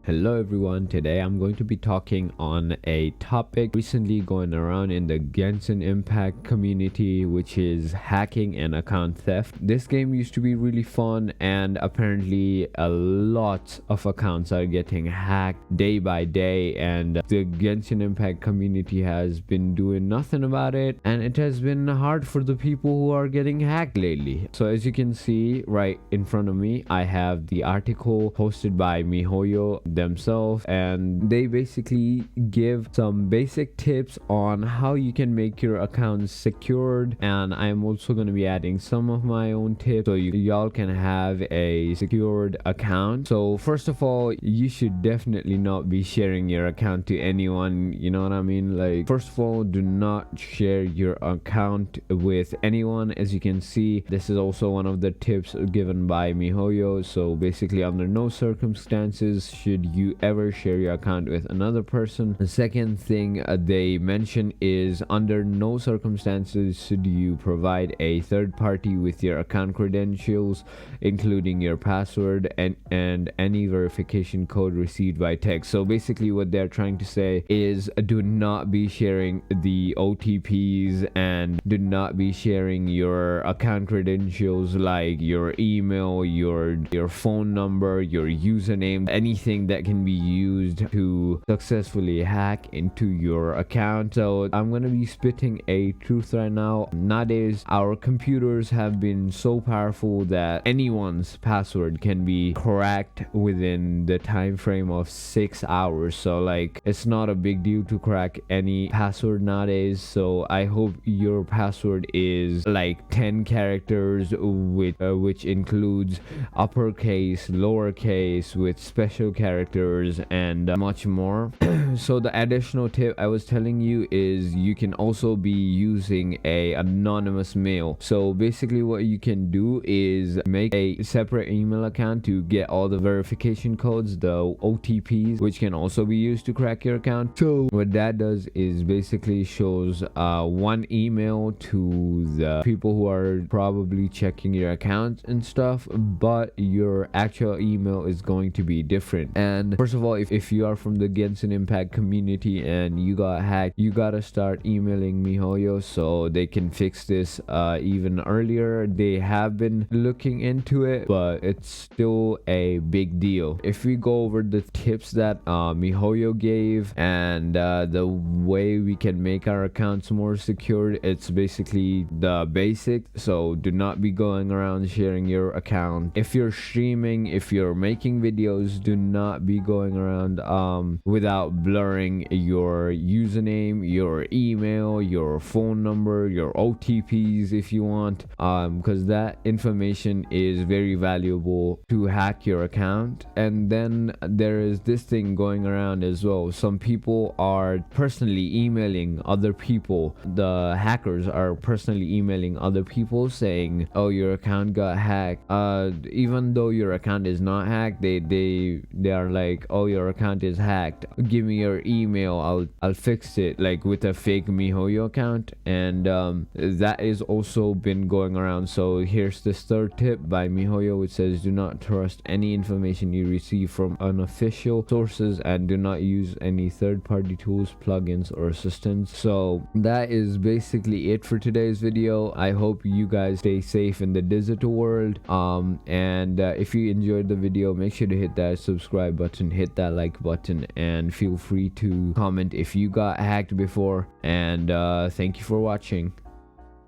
Hello everyone, today I'm going to be talking on a topic recently going around in the Genshin Impact community, which is hacking and account theft. This game used to be really fun, and apparently a lot of accounts are getting hacked day by day, and the Genshin Impact community has been doing nothing about it, and it has been hard for the people who are getting hacked lately. So as you can see right in front of me, I have the article posted by mIhoyo themselves, and they basically give some basic tips on how you can make your accounts secured, and I'm also going to be adding some of my own tips so y'all can have a secured account. So first of all, you should definitely not be sharing your account to anyone, you know what I mean? Like, first of all, do not share your account with anyone. As you can see, this is also one of the tips given by mIhoyo. So basically, under no circumstances should you ever share your account with another person. The second thing they mention is under no circumstances should you provide a third party with your account credentials, including your password and any verification code received by text. So basically what they're trying to say is do not be sharing the OTPs and do not be sharing your account credentials like your email, your phone number, your username, anything that can be used to successfully hack into your account. So I'm gonna be spitting a truth right now. Nowadays our computers have been so powerful that anyone's password can be cracked within the time frame of 6 hours. So like, it's not a big deal to crack any password nowadays. So I hope your password is like 10 characters which includes uppercase, lowercase, with special characters and much more. So the additional tip I was telling you is you can also be using a anonymous mail. So basically what you can do is make a separate email account to get all the verification codes, the OTPs, which can also be used to crack your account. So what that does is basically shows one email to the people who are probably checking your account and stuff, but your actual email is going to be different. And first of all, if you are from the Genshin Impact community and you got hacked, you gotta start emailing mIhoyo so they can fix this even earlier. They have been looking into it, but it's still a big deal. If we go over the tips that mIhoyo gave and the way we can make our accounts more secured, it's basically the basic. So do not be going around sharing your account. If you're streaming, if you're making videos, do not be going around without blurring your username, your email, your phone number, your OTPs if you want, because that information is very valuable to hack your account. And then there is this thing going around as well. Some people are personally emailing other people. The hackers are personally emailing other people saying, oh, your account got hacked. Even though your account is not hacked, they are like, oh, your account is hacked, give me your email, I'll fix it, like with a fake mIhoyo account. And that is also been going around. So here's this third tip by mIhoyo, which says do not trust any information you receive from unofficial sources and do not use any third-party tools, plugins, or assistants. So that is basically it for today's video. I hope you guys stay safe in the digital world, and if you enjoyed the video, make sure to hit that subscribe button, hit that like button, and feel free to comment if you got hacked before. And thank you for watching.